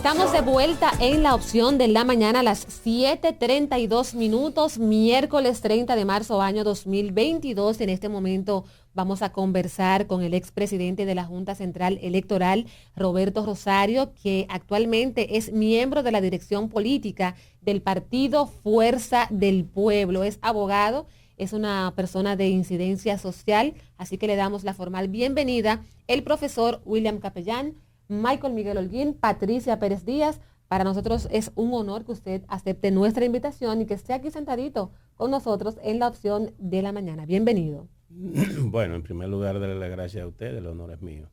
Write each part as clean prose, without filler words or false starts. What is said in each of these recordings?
Estamos de vuelta en la opción de la mañana a las 7:32 minutos, miércoles 30 de marzo, año 2022. En este momento vamos a conversar con el expresidente de la Junta Central Electoral, Roberto Rosario, que actualmente es miembro de la dirección política del partido Fuerza del Pueblo. Es abogado, es una persona de incidencia social, así que le damos la formal bienvenida el profesor William Capellán, Michael Miguel Holguín, Patricia Pérez Díaz. Para nosotros es un honor que usted acepte nuestra invitación y que esté aquí sentadito con nosotros en la opción de la mañana. Bienvenido. Bueno, en primer lugar, darle las gracias a usted, el honor es mío,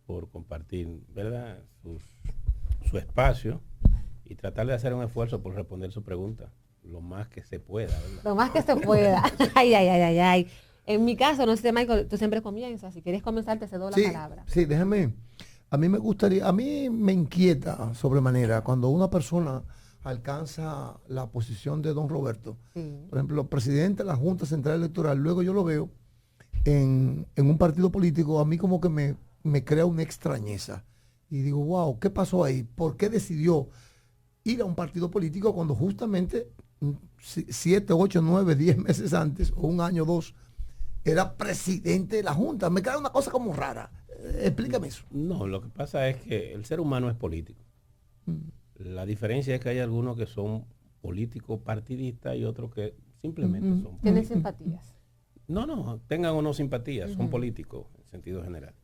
por compartir, ¿verdad?, su espacio y tratar de hacer un esfuerzo por responder su pregunta lo más que se pueda, ¿verdad? Lo más que se pueda. Ay, ay, ay, ay, ay. En mi caso, no sé, Michael, tú siempre comienzas. Si quieres comenzar, te cedo la palabra. Sí, déjame. A mí me inquieta sobremanera cuando una persona alcanza la posición de don Roberto, por ejemplo, presidente de la Junta Central Electoral, luego yo lo veo en un partido político, a mí como que me crea una extrañeza. Y digo, wow, ¿qué pasó ahí? ¿Por qué decidió ir a un partido político cuando justamente 7, 8, 9, 10 meses antes, o un año, 2, era presidente de la Junta? Me queda una cosa como rara. Explícame eso. No, lo que pasa es que el ser humano es político. La diferencia es que hay algunos que son políticos partidistas y otros que simplemente son políticos. ¿Tienes simpatías? No, tengan o no simpatías, son políticos en sentido general.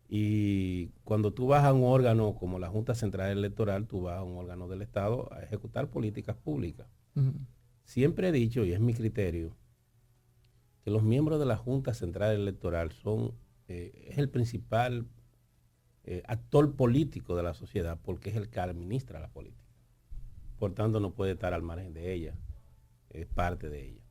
Y cuando tú vas a un órgano como la Junta Central Electoral, tú vas a un órgano del Estado a ejecutar políticas públicas. Siempre he dicho, y es mi criterio, que los miembros de la Junta Central Electoral es el principal actor político de la sociedad, porque es el que administra la política. Por tanto, no puede estar al margen de ella, es parte de ella.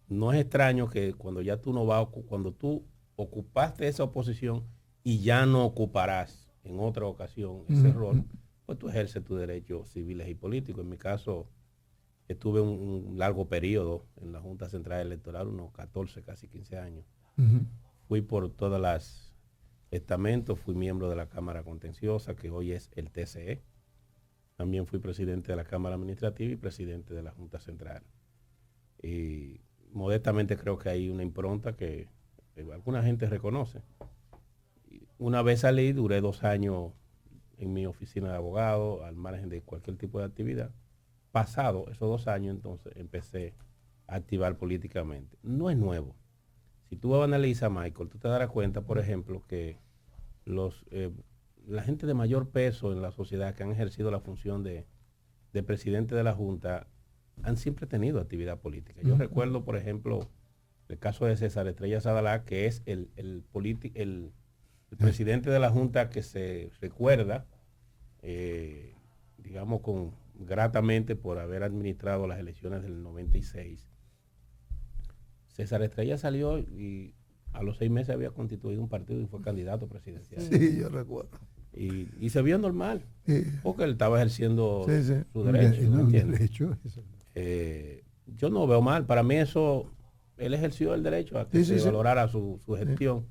No es extraño que cuando tú ocupaste esa oposición y ya no ocuparás en otra ocasión ese rol, pues tú ejerces tus derechos civiles y políticos. En mi caso, estuve un largo periodo en la Junta Central Electoral, unos 14, casi 15 años. Fui por todas las estamentos, fui miembro de la Cámara Contenciosa, que hoy es el TCE. También fui presidente de la Cámara Administrativa y presidente de la Junta Central. Y modestamente creo que hay una impronta que alguna gente reconoce. Una vez salí, duré 2 años en mi oficina de abogado, al margen de cualquier tipo de actividad. Pasado esos 2 años, entonces empecé a activar políticamente. No es nuevo. Si tú analizas, Michael, tú te darás cuenta, por ejemplo, que la gente de mayor peso en la sociedad que han ejercido la función de presidente de la Junta han siempre tenido actividad política. Yo recuerdo, por ejemplo, el caso de César Estrella Sadalá, que es el presidente de la Junta que se recuerda, digamos, gratamente por haber administrado las elecciones del 96. César Estrella salió y a los 6 meses había constituido un partido y fue candidato presidencial. Sí, yo recuerdo. Y se vio normal, porque él estaba ejerciendo su derecho. Yo no veo mal. Para mí eso, él ejerció el derecho a que se valorara su gestión.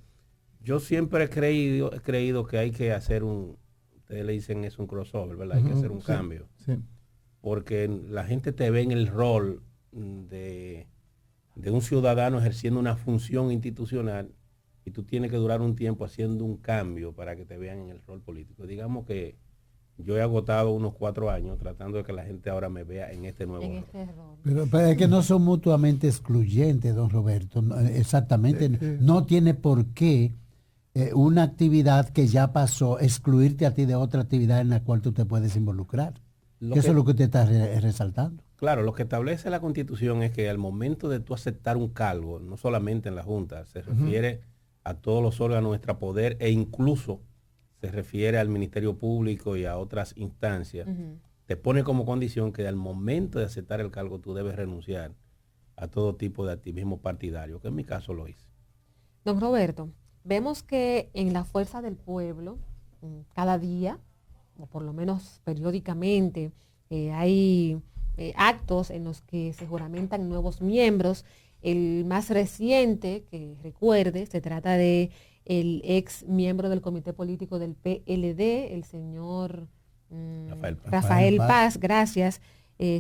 Yo siempre he creído que hay que hacer ustedes le dicen es un crossover, ¿verdad? Hay que hacer un cambio. Porque la gente te ve en el rol de un ciudadano ejerciendo una función institucional y tú tienes que durar un tiempo haciendo un cambio para que te vean en el rol político. Digamos que yo he agotado unos 4 años tratando de que la gente ahora me vea en este nuevo rol. Pero es que no son mutuamente excluyentes, don Roberto. Exactamente. No tiene por qué una actividad que ya pasó excluirte a ti de otra actividad en la cual tú te puedes involucrar. Eso es lo que usted está resaltando. Claro, lo que establece la Constitución es que al momento de tú aceptar un cargo, no solamente en la Junta, se refiere a todos los órganos extrapoder e incluso se refiere al Ministerio Público y a otras instancias, te pone como condición que al momento de aceptar el cargo tú debes renunciar a todo tipo de activismo partidario, que en mi caso lo hice. Don Roberto, vemos que en la Fuerza del Pueblo, cada día, o por lo menos periódicamente, hay actos en los que se juramentan nuevos miembros. El más reciente, que recuerde, se trata de el ex miembro del Comité Político del PLD, el señor Rafael Paz, gracias. Y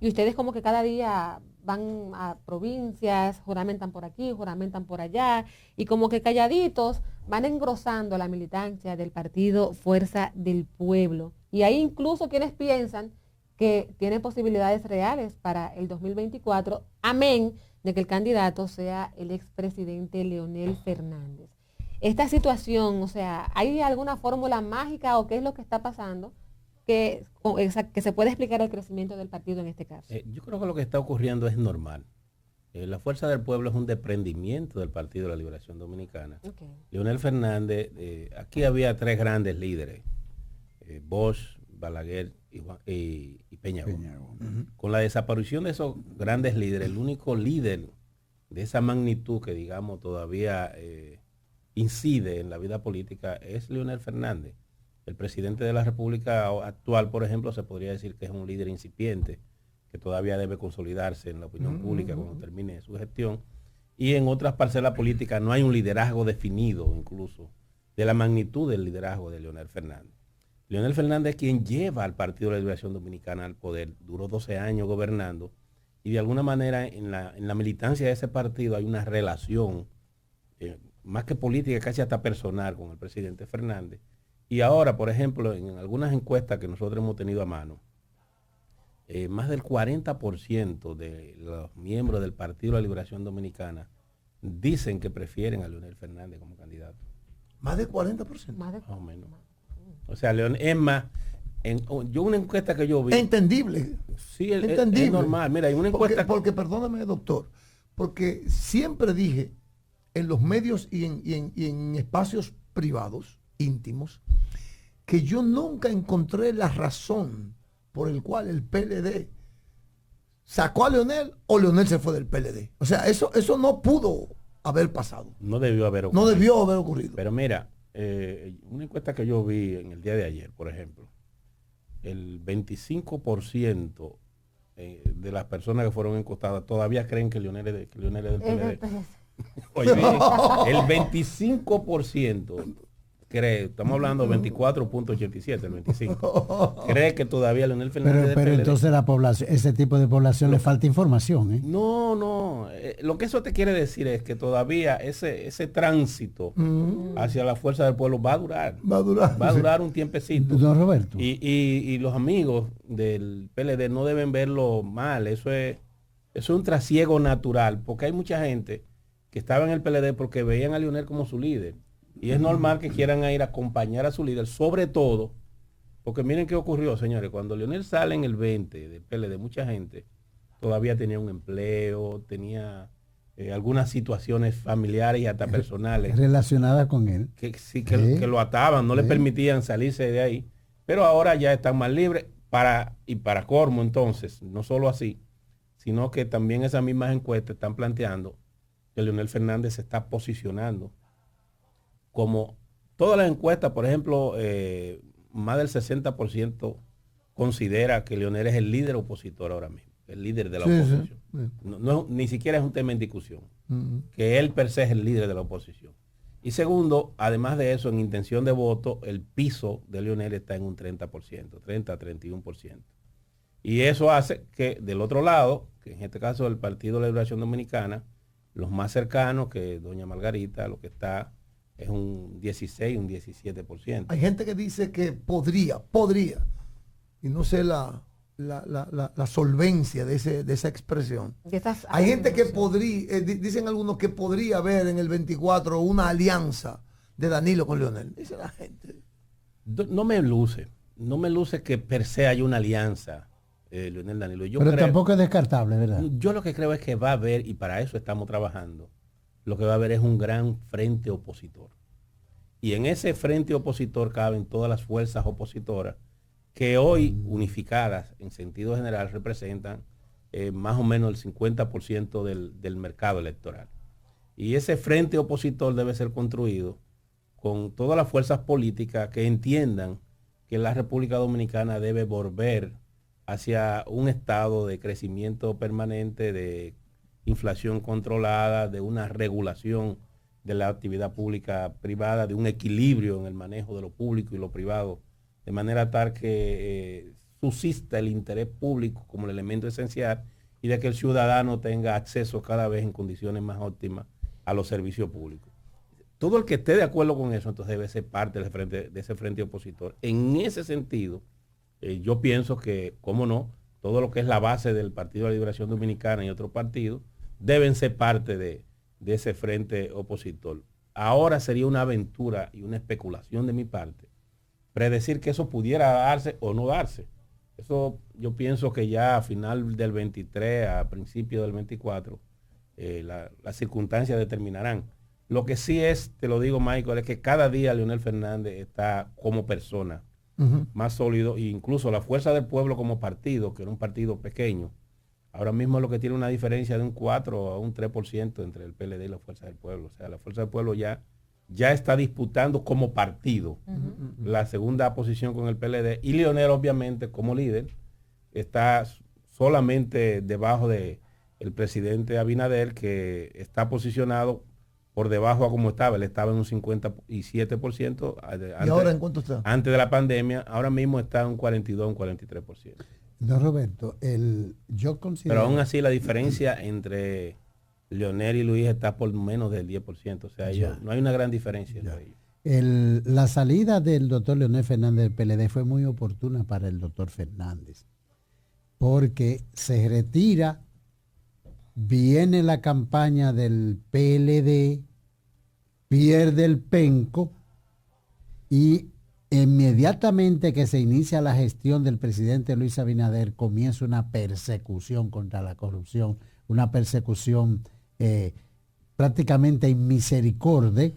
ustedes como que cada día van a provincias, juramentan por aquí, juramentan por allá, y como que calladitos van engrosando la militancia del partido Fuerza del Pueblo. Y hay incluso quienes piensan que tiene posibilidades reales para el 2024, amén de que el candidato sea el expresidente Leonel Fernández. Esta situación, o sea, ¿hay alguna fórmula mágica o qué es lo que está pasando que se puede explicar el crecimiento del partido en este caso? Yo creo que lo que está ocurriendo es normal. La Fuerza del Pueblo es un desprendimiento del Partido de la Liberación Dominicana. Okay. Leonel Fernández, aquí había 3 grandes líderes, Bosch, Balaguer y Peñagó. Con la desaparición de esos grandes líderes, el único líder de esa magnitud que digamos todavía incide en la vida política es Leonel Fernández. El presidente de la República actual, por ejemplo, se podría decir que es un líder incipiente, que todavía debe consolidarse en la opinión pública cuando termine su gestión. Y en otras parcelas políticas no hay un liderazgo definido, incluso, de la magnitud del liderazgo de Leonel Fernández. Leonel Fernández es quien lleva al Partido de la Liberación Dominicana al poder, duró 12 años gobernando, y de alguna manera en la militancia de ese partido hay una relación, más que política, casi hasta personal, con el presidente Fernández. Y ahora, por ejemplo, en algunas encuestas que nosotros hemos tenido a mano, más del 40% de los miembros del Partido de la Liberación Dominicana dicen que prefieren a Leonel Fernández como candidato. ¿Más del 40%? Más o menos. O sea, León, es más, yo una encuesta que yo vi... Entendible. Sí, entendible. Es normal. Mira, hay una encuesta... Porque perdóname, doctor, porque siempre dije en los medios y en espacios privados, íntimos, que yo nunca encontré la razón por el cual el PLD sacó a Leonel o Leonel se fue del PLD. O sea, eso no pudo haber pasado. No debió haber ocurrido. No debió haber ocurrido. Pero mira, una encuesta que yo vi en el día de ayer, por ejemplo, el 25% de las personas que fueron encuestadas todavía creen que Leonel es del PLD. Oye, el 25% cree, estamos hablando de 24.87, el 25, cree que todavía Leonel Fernández pero entonces la población, ese tipo de población le falta información, ¿eh? No, lo que eso te quiere decir es que todavía ese tránsito hacia la Fuerza del Pueblo va a durar un tiempecito. Don Roberto. Y los amigos del PLD no deben verlo mal, eso es un trasiego natural, porque hay mucha gente que estaba en el PLD porque veían a Leonel como su líder. Y es normal que quieran ir a acompañar a su líder, sobre todo, porque miren qué ocurrió, señores, cuando Leonel sale en el 20 del PLD, mucha gente todavía tenía un empleo, tenía algunas situaciones familiares y hasta personales. Relacionadas con él. Que lo ataban, no le permitían salirse de ahí, pero ahora ya están más libres para colmo entonces, no solo así, sino que también esas mismas encuestas están planteando que Leonel Fernández se está posicionando como todas las encuestas, por ejemplo, más del 60% considera que Leonel es el líder opositor ahora mismo, el líder de la oposición. Sí. No, ni siquiera es un tema en discusión, que él per se es el líder de la oposición. Y segundo, además de eso, en intención de voto, el piso de Leonel está en un 30%, 30 a 31%. Y eso hace que del otro lado, que en este caso el Partido de la Liberación Dominicana, los más cercanos, que doña Margarita, lo que está es un 16, un 17%. Hay gente que dice que podría, y no sé la solvencia de esa expresión. Hay gente que podría, dicen algunos que podría haber en el 24 una alianza de Danilo con Leonel. Dice la gente. No me luce que per se haya una alianza, Leonel Danilo. Pero tampoco es descartable, ¿verdad? Yo lo que creo es que va a haber, y para eso estamos trabajando, lo que va a haber es un gran frente opositor. Y en ese frente opositor caben todas las fuerzas opositoras que hoy, unificadas en sentido general, representan más o menos el 50% del mercado electoral. Y ese frente opositor debe ser construido con todas las fuerzas políticas que entiendan que la República Dominicana debe volver hacia un estado de crecimiento permanente, de inflación controlada, de una regulación de la actividad pública privada, de un equilibrio en el manejo de lo público y lo privado de manera tal que subsista el interés público como el elemento esencial y de que el ciudadano tenga acceso cada vez en condiciones más óptimas a los servicios públicos. Todo el que esté de acuerdo con eso, entonces debe ser parte de ese frente opositor. En ese sentido, yo pienso que, cómo no, todo lo que es la base del Partido de la Liberación Dominicana y otros partidos deben ser parte de ese frente opositor. Ahora sería una aventura y una especulación de mi parte predecir que eso pudiera darse o no darse. Eso yo pienso que ya a final del 23, a principio del 24, las circunstancias determinarán. Lo que sí es, te lo digo, Michael, es que cada día Leonel Fernández está como persona más sólido, e incluso la Fuerza del Pueblo como partido, que era un partido pequeño, ahora mismo es lo que tiene una diferencia de un 4 a un 3% entre el PLD y la Fuerza del Pueblo. O sea, la Fuerza del Pueblo ya está disputando como partido la segunda posición con el PLD, y Leonel obviamente como líder está solamente debajo de el presidente Abinader, que está posicionado por debajo a como estaba. Él estaba en un 57%. ¿Y ahora en cuánto está? Antes de la pandemia. Ahora mismo está en un 42, un 43%. No, Roberto, yo considero... Pero aún así la diferencia entre Leonel y Luis está por menos del 10%. O sea, no hay una gran diferencia entre ellos. La salida del doctor Leonel Fernández del PLD fue muy oportuna para el doctor Fernández, porque se retira, viene la campaña del PLD, pierde el penco y inmediatamente que se inicia la gestión del presidente Luis Abinader comienza una persecución contra la corrupción, una persecución prácticamente inmisericordia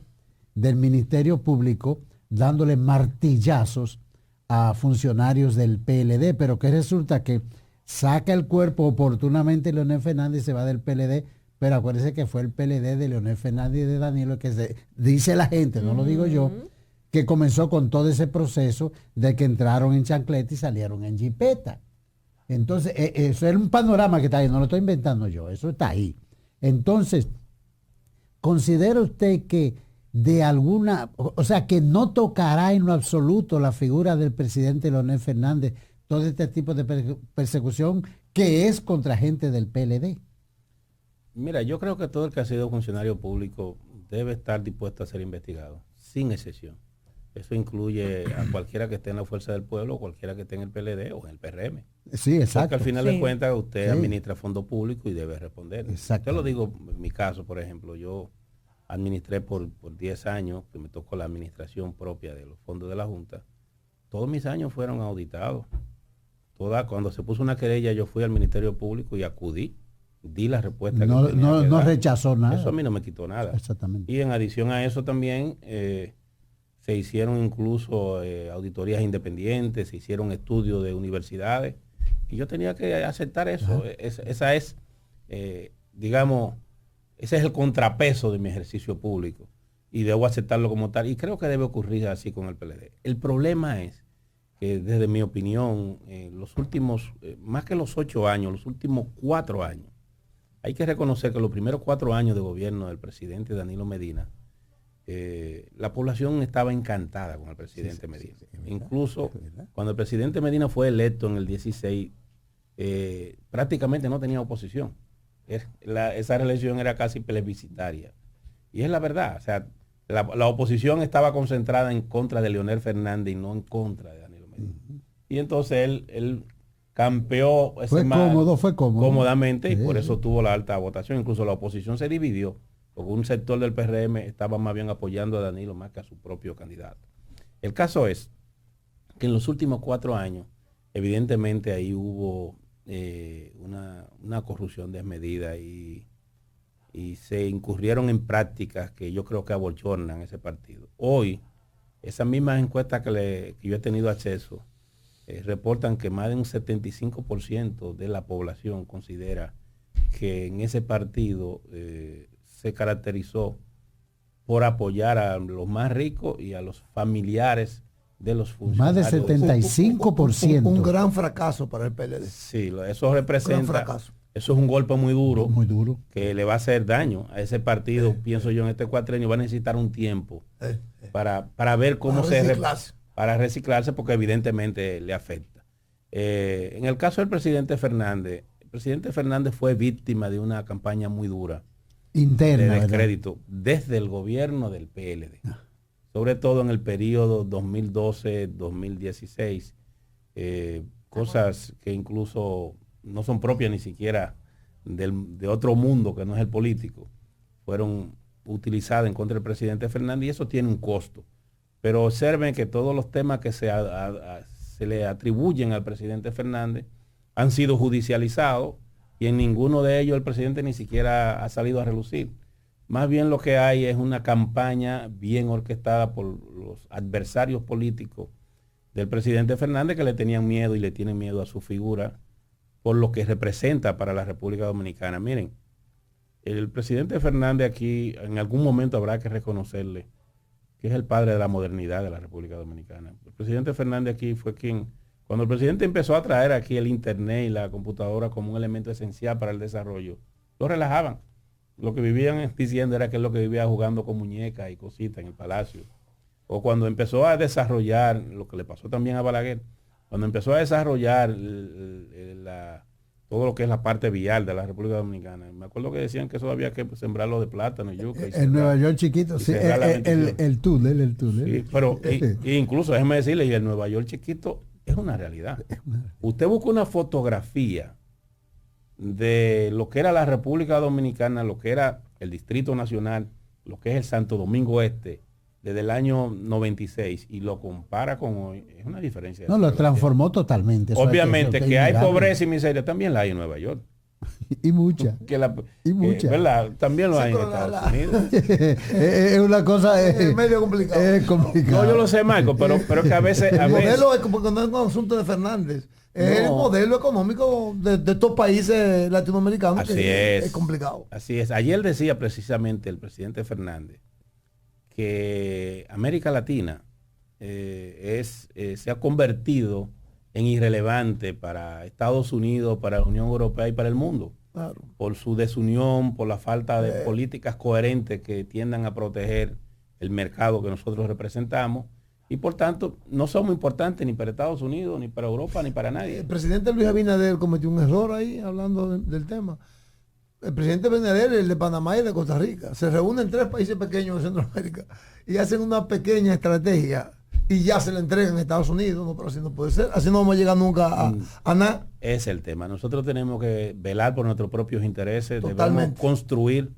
del Ministerio Público, dándole martillazos a funcionarios del PLD, pero que resulta que saca el cuerpo oportunamente Leonel Fernández y se va del PLD, pero acuérdense que fue el PLD de Leonel Fernández y de Danilo, que dice la gente, no lo digo yo, que comenzó con todo ese proceso de que entraron en chancleta y salieron en jipeta. Entonces, eso es un panorama que está ahí, no lo estoy inventando yo, eso está ahí. Entonces, ¿considera usted que de alguna, o sea, que no tocará en lo absoluto la figura del presidente Leonel Fernández todo este tipo de persecución que es contra gente del PLD? Mira, yo creo que todo el que ha sido funcionario público debe estar dispuesto a ser investigado, sin excepción. Eso incluye a cualquiera que esté en la Fuerza del Pueblo, o cualquiera que esté en el PLD o en el PRM. Sí, exacto. Porque al final de cuentas usted administra fondos públicos y debe responder. Yo lo digo en mi caso, por ejemplo, yo administré por 10 años, que me tocó la administración propia de los fondos de la Junta. Todos mis años fueron auditados. Cuando se puso una querella, yo fui al Ministerio Público y acudí, di la respuesta. No rechazó nada. Eso a mí no me quitó nada. Exactamente. Y en adición a eso también se hicieron incluso auditorías independientes, se hicieron estudios de universidades, y yo tenía que aceptar eso. Esa es, digamos, ese es el contrapeso de mi ejercicio público, y debo aceptarlo como tal, y creo que debe ocurrir así con el PLD. El problema es que, desde mi opinión, los últimos, más que los 8 años, los últimos 4 años, hay que reconocer que los primeros 4 años de gobierno del presidente Danilo Medina, la población estaba encantada con el presidente Medina. Incluso cuando el presidente Medina fue electo en el 16, prácticamente no tenía oposición. Esa reelección era casi plebiscitaria. Y es la verdad. O sea, la oposición estaba concentrada en contra de Leonel Fernández y no en contra de Danilo Medina. Y entonces él campeó fue cómodamente, y por eso tuvo la alta votación. Incluso la oposición se dividió, porque un sector del PRM estaba más bien apoyando a Danilo más que a su propio candidato. El caso es que en los últimos 4 años, evidentemente ahí hubo una corrupción desmedida, y se incurrieron en prácticas que yo creo que abochornan ese partido. Hoy, esas mismas encuestas que yo he tenido acceso, reportan que más de un 75% de la población considera que en ese partido se caracterizó por apoyar a los más ricos y a los familiares de los funcionarios. Más de 75%. Un gran fracaso para el PLD. Sí, eso representa, eso es un golpe muy duro, que le va a hacer daño a ese partido. Pienso yo, en este cuatrenio va a necesitar un tiempo para ver cómo para reciclarse porque evidentemente le afecta. En el caso del presidente Fernández, el presidente Fernández fue víctima de una campaña muy dura interna de descrédito desde el gobierno del PLD, sobre todo en el periodo 2012-2016, cosas que incluso no son propias ni siquiera de otro mundo que no es el político, fueron utilizadas en contra del presidente Fernández y eso tiene un costo. Pero observen que todos los temas que se le atribuyen al presidente Fernández han sido judicializados y en ninguno de ellos el presidente ni siquiera ha salido a relucir. Más bien lo que hay es una campaña bien orquestada por los adversarios políticos del presidente Fernández que le tenían miedo y le tienen miedo a su figura por lo que representa para la República Dominicana. Miren, el presidente Fernández aquí en algún momento habrá que reconocerle que es el padre de la modernidad de la República Dominicana. El presidente Fernández aquí fue quien, cuando el presidente empezó a traer aquí el internet y la computadora como un elemento esencial para el desarrollo, lo relajaban. Lo que vivían diciendo era que es lo que vivía jugando con muñecas y cositas en el palacio. O cuando empezó a desarrollar, lo que le pasó también a Balaguer, cuando empezó a desarrollar todo lo que es la parte vial de la República Dominicana. Me acuerdo que decían que eso había que sembrarlo de plátano y yuca. En Nueva York chiquito, sí, el túnel. Sí, pero incluso déjeme decirle, y el Nueva York chiquito es una realidad. Usted busca una fotografía de lo que era la República Dominicana, lo que era el Distrito Nacional, lo que es el Santo Domingo Este, desde el año 96 y lo compara con hoy, es una diferencia. No, lo transformó totalmente. Obviamente que hay pobreza y miseria, también la hay en Nueva York. Y mucha. Mucha. ¿Verdad? También lo hay en Estados Unidos. Es una cosa... Es medio complicado. Es complicado. No, yo lo sé, Marco, pero que a veces... El modelo es porque no es un asunto de Fernández. Es el modelo económico de estos países latinoamericanos. Así que es complicado. Así es. Ayer decía precisamente el presidente Fernández que América Latina se ha convertido en irrelevante para Estados Unidos, para la Unión Europea y para el mundo. Claro. Por su desunión, por la falta de políticas coherentes que tiendan a proteger el mercado que nosotros representamos. Y por tanto, no somos importantes ni para Estados Unidos, ni para Europa, ni para nadie. El presidente Luis Abinader cometió un error ahí, hablando del tema. El presidente Abinader, el de Panamá y el de Costa Rica, se reúnen 3 países pequeños de Centroamérica y hacen una pequeña estrategia y ya se la entregan a Estados Unidos. No, pero así no puede ser. Así no vamos a llegar nunca a nada. Es el tema. Nosotros tenemos que velar por nuestros propios intereses. Totalmente. Debemos construir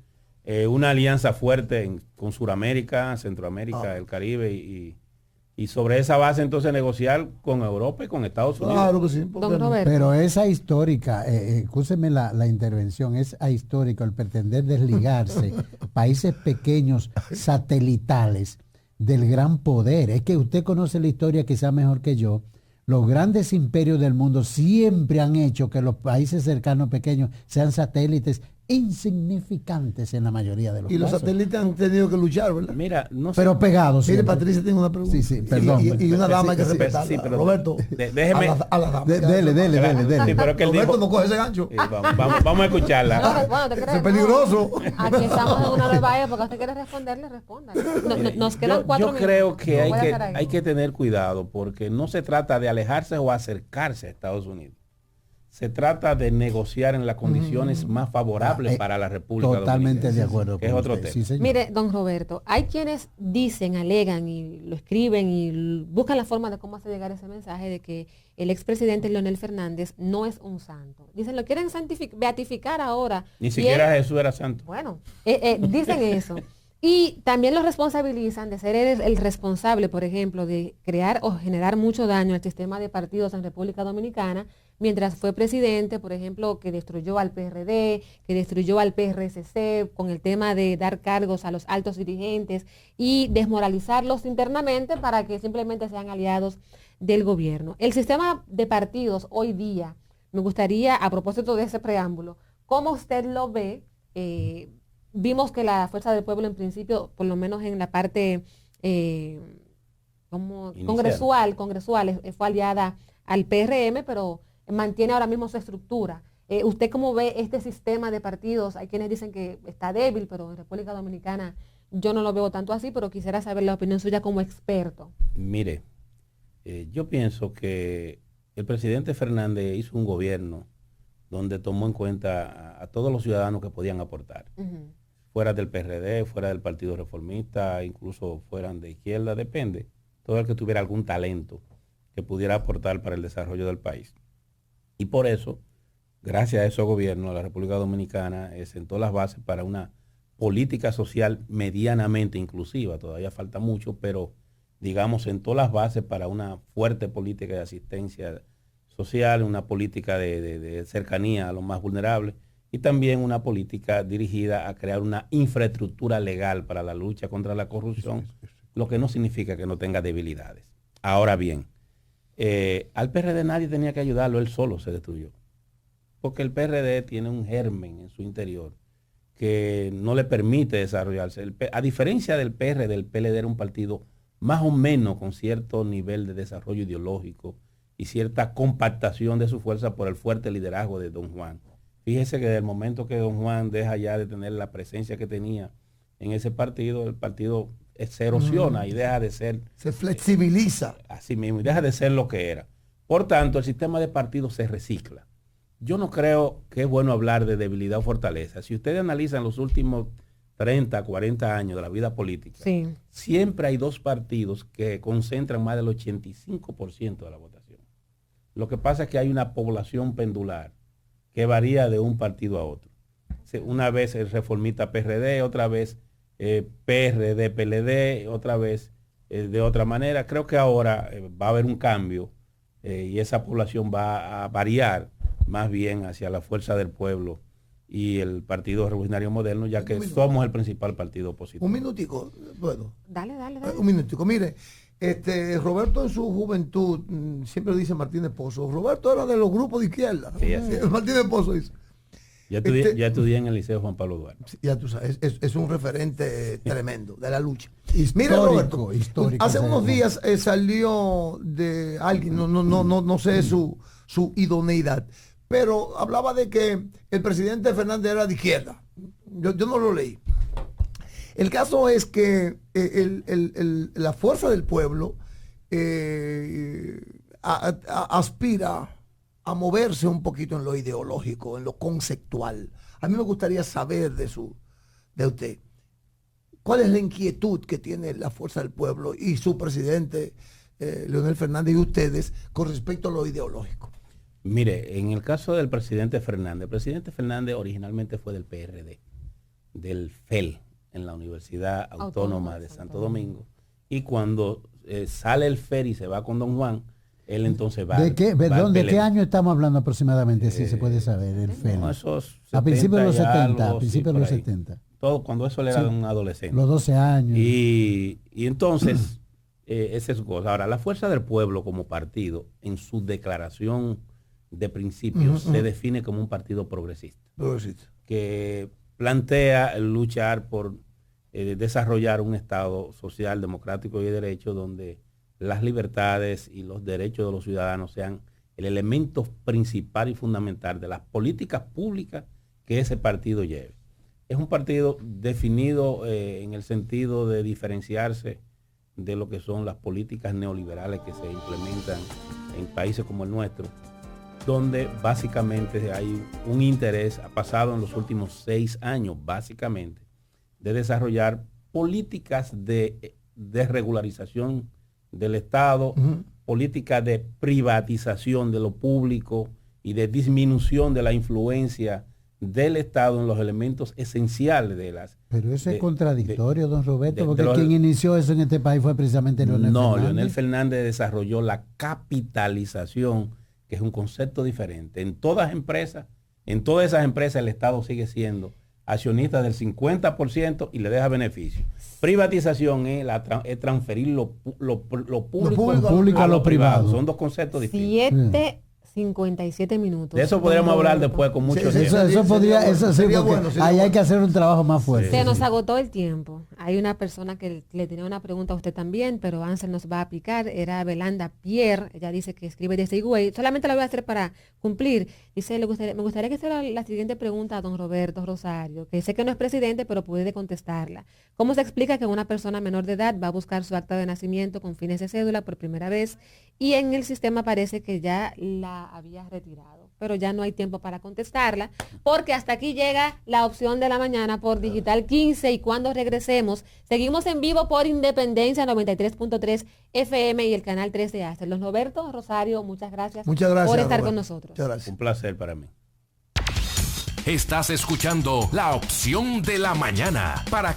una alianza fuerte con Sudamérica, Centroamérica, el Caribe y sobre esa base entonces negociar con Europa y con Estados Unidos. Claro que sí. Pero esa histórica, escúcheme la intervención, es histórico el pretender desligarse países pequeños satelitales del gran poder. Es que usted conoce la historia quizá mejor que yo. Los grandes imperios del mundo siempre han hecho que los países cercanos pequeños sean satélites insignificantes en la mayoría de los casos. Y los satélites han tenido que luchar, ¿verdad? Mira, no sé. Pero pegados. Mire, Patricia tiene una pregunta. Sí, perdón. Y una dama que respetarla. Sí, pero Roberto, déjeme. a la dama. Dele. Sí, pero que Roberto no coge ese gancho. Vamos a escucharla. Es peligroso. Aquí estamos en una nueva época. ¿Usted quiere responderle? Responda. Nos quedan 4 minutos. Yo creo que hay que tener cuidado porque no se trata de alejarse o acercarse a Estados Unidos. Se trata de negociar en las condiciones más favorables para la República Dominicana. Totalmente de acuerdo. Es otro tema. Sí, mire, don Roberto, hay quienes dicen, alegan y lo escriben y buscan la forma de cómo hacer llegar ese mensaje de que el expresidente Leonel Fernández no es un santo. Dicen, lo quieren beatificar ahora. Ni siquiera Jesús era santo. Bueno, dicen eso. Y también lo responsabilizan de ser el responsable, por ejemplo, de crear o generar mucho daño al sistema de partidos en República Dominicana, mientras fue presidente, por ejemplo, que destruyó al PRD, que destruyó al PRCC, con el tema de dar cargos a los altos dirigentes y desmoralizarlos internamente para que simplemente sean aliados del gobierno. El sistema de partidos hoy día, me gustaría, a propósito de ese preámbulo, ¿cómo usted lo ve? Vimos que la Fuerza del Pueblo en principio, por lo menos en la parte congresual, fue aliada al PRM, pero mantiene ahora mismo su estructura. ¿Usted cómo ve este sistema de partidos? Hay quienes dicen que está débil, pero en República Dominicana yo no lo veo tanto así, pero quisiera saber la opinión suya como experto. Mire, Yo pienso que el presidente Fernández hizo un gobierno donde tomó en cuenta a todos los ciudadanos que podían aportar, fuera del PRD, fuera del Partido Reformista, incluso fueran de izquierda, depende, todo el que tuviera algún talento que pudiera aportar para el desarrollo del país. Y por eso, gracias a ese gobierno, la República Dominicana sentó las bases para una política social medianamente inclusiva. Todavía falta mucho, pero digamos sentó las bases para una fuerte política de asistencia social, una política de cercanía a los más vulnerables y también una política dirigida a crear una infraestructura legal para la lucha contra la corrupción, lo que no significa que no tenga debilidades. Ahora bien, al PRD nadie tenía que ayudarlo, él solo se destruyó. Porque el PRD tiene un germen en su interior que no le permite desarrollarse. A diferencia del PRD, el PLD era un partido más o menos con cierto nivel de desarrollo ideológico y cierta compactación de su fuerza por el fuerte liderazgo de don Juan. Fíjese que desde el momento que don Juan deja ya de tener la presencia que tenía en ese partido, el partido se erosiona y deja de ser... Se flexibiliza. Así mismo, y deja de ser lo que era. Por tanto, el sistema de partidos se recicla. Yo no creo que es bueno hablar de debilidad o fortaleza. Si ustedes analizan los últimos 30, 40 años de la vida política, siempre hay dos partidos que concentran más del 85% de la votación. Lo que pasa es que hay una población pendular que varía de un partido a otro. Una vez el reformista PRD, otra vez PRD, PLD, otra vez de otra manera. Creo que ahora va a haber un cambio y esa población va a variar más bien hacia la Fuerza del Pueblo y el Partido Revolucionario Moderno, ya que somos el principal partido opositor. Un minutico, ¿puedo? Dale. Un minutico. Mire, Roberto en su juventud, siempre dice Martínez Pozo, Roberto era de los grupos de izquierda. Sí, Martínez Pozo dice. Ya estudié en el Liceo Juan Pablo Duarte. Ya tú sabes, es un referente tremendo de la lucha. Histórico, mira, Roberto, histórico, hace unos días salió de alguien, no sé su idoneidad, pero hablaba de que el presidente Fernández era de izquierda. Yo no lo leí. El caso es que la fuerza del pueblo aspira a moverse un poquito en lo ideológico, en lo conceptual. A mí me gustaría saber de usted, ¿cuál es la inquietud que tiene la fuerza del pueblo y su presidente, Leonel Fernández, y ustedes con respecto a lo ideológico? Mire, en el caso del presidente Fernández, el presidente Fernández originalmente fue del PRD, del FEL, en la Universidad Autónoma de Santo Domingo, y cuando sale el FEL y se va con don Juan, él entonces va... ¿De qué, perdón, de qué año estamos hablando aproximadamente, si se puede saber, el FEL? No, esos a principios de los 70, algo, a principios de los 70. Todo cuando eso le era un adolescente. Los 12 años. Y entonces, esa es cosa. Ahora, la Fuerza del Pueblo como partido, en su declaración de principios, se define como un partido progresista. Que plantea luchar por desarrollar un Estado social, democrático y de derecho donde las libertades y los derechos de los ciudadanos sean el elemento principal y fundamental de las políticas públicas que ese partido lleve. Es un partido definido en el sentido de diferenciarse de lo que son las políticas neoliberales que se implementan en países como el nuestro, donde básicamente hay un interés, ha pasado en los últimos 6 años básicamente, de desarrollar políticas de regularización del Estado, políticas de privatización de lo público y de disminución de la influencia del Estado en los elementos esenciales de las... Pero eso es contradictorio, don Roberto, porque quien inició eso en este país fue precisamente Leonel Fernández. No, Leonel Fernández desarrolló la capitalización, que es un concepto diferente. En todas esas empresas el Estado sigue siendo accionista del 50% y le deja beneficio. Privatización es transferir lo público a lo privado. Son dos conceptos distintos. 7:57 minutos. De eso podríamos hablar después con mucho tiempo. Eso sería bueno, sería ahí bueno. hay que hacer un trabajo más fuerte. Se nos agotó el tiempo. Hay una persona que le tenía una pregunta a usted también, pero Ansel nos va a picar. Era Belanda Pierre. Ella dice que escribe desde Higüey. Solamente la voy a hacer para cumplir. Dice, me gustaría que sea la siguiente pregunta a don Roberto Rosario, que sé que no es presidente, pero puede contestarla. ¿Cómo se explica que una persona menor de edad va a buscar su acta de nacimiento con fines de cédula por primera vez y en el sistema parece que ya la había retirado? Pero ya no hay tiempo para contestarla, porque hasta aquí llega la opción de la mañana por Digital 15 y cuando regresemos, seguimos en vivo por Independencia 93.3 FM y el canal 3 de Aster. Don Roberto Rosario, muchas gracias por estar Roberto, con nosotros. Muchas gracias. Un placer para mí. Estás escuchando La Opción de la Mañana para